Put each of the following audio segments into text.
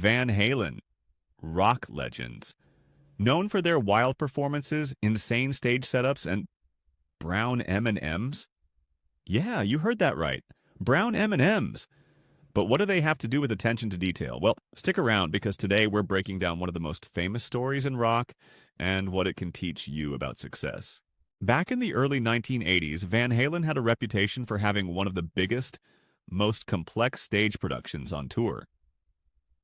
Van Halen, rock legends. Known for their wild performances, insane stage setups, and Brown M&Ms? Yeah, you heard that right. Brown M&Ms. But what do they have to do with attention to detail? Well, stick around because today we're breaking down one of the most famous stories in rock and what it can teach you about success. Back in the early 1980s, Van Halen had a reputation for having one of the biggest, most complex stage productions on tour.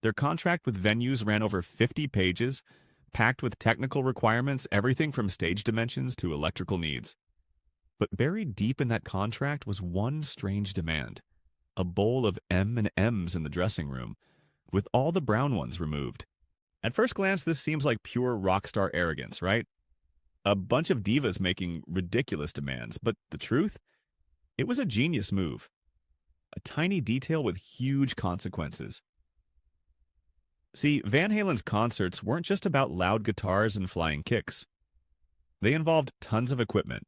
Their contract with venues ran over 50 pages, packed with technical requirements, everything from stage dimensions to electrical needs. But buried deep in that contract was one strange demand: a bowl of M&Ms in the dressing room, with all the brown ones removed. At first glance, this seems like pure rockstar arrogance, right? A bunch of divas making ridiculous demands, but the truth? It was a genius move. A tiny detail with huge consequences. See, Van Halen's concerts weren't just about loud guitars and flying kicks. They involved tons of equipment,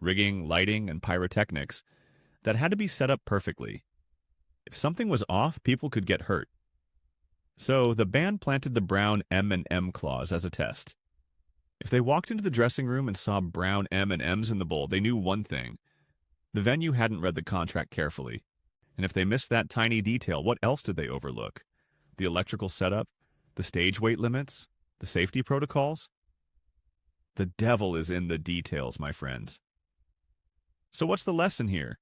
rigging, lighting, and pyrotechnics that had to be set up perfectly. If something was off, people could get hurt. So the band planted the Brown M&M Clause as a test. If they walked into the dressing room and saw brown M&Ms in the bowl, they knew one thing: the venue hadn't read the contract carefully. And if they missed that tiny detail, what else did they overlook? The electrical setup, the stage weight limits, the safety protocols? The devil is in the details, my friends. So what's the lesson here?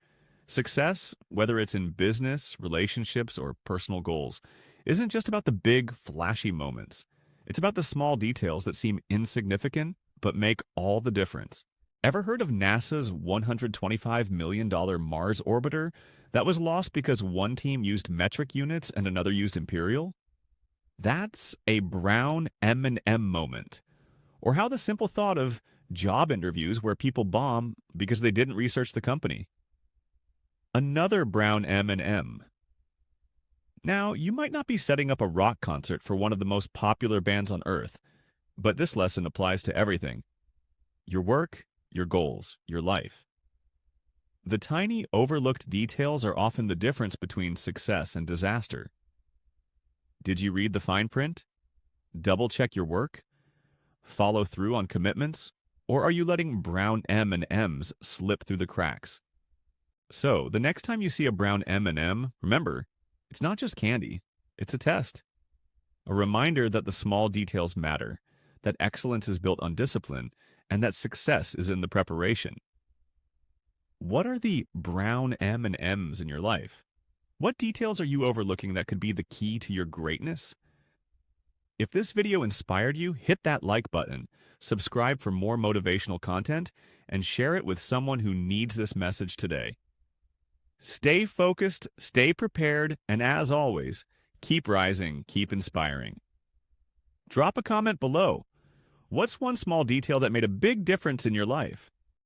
Success, whether it's in business, relationships, or personal goals, isn't just about the big, flashy moments. It's about the small details that seem insignificant but make all the difference. Ever heard of NASA's $125 million Mars orbiter that was lost because one team used metric units and another used imperial? That's a Brown M&M moment. Or how the simple thought of job interviews where people bomb because they didn't research the company. Another Brown M&M. Now, you might not be setting up a rock concert for one of the most popular bands on Earth, but this lesson applies to everything: your work, your goals, your life. The tiny, overlooked details are often the difference between success and disaster. Did you read the fine print? Double-check your work? Follow through on commitments? Or are you letting brown M&Ms slip through the cracks? So, the next time you see a brown M&M, remember, it's not just candy, it's a test. A reminder that the small details matter, that excellence is built on discipline, and that success is in the preparation. What are the brown M&Ms in your life? What details are you overlooking that could be the key to your greatness? If this video inspired you, hit that like button, subscribe for more motivational content, and share it with someone who needs this message today. Stay focused, stay prepared, and as always, keep rising, keep inspiring. Drop a comment below. What's one small detail that made a big difference in your life?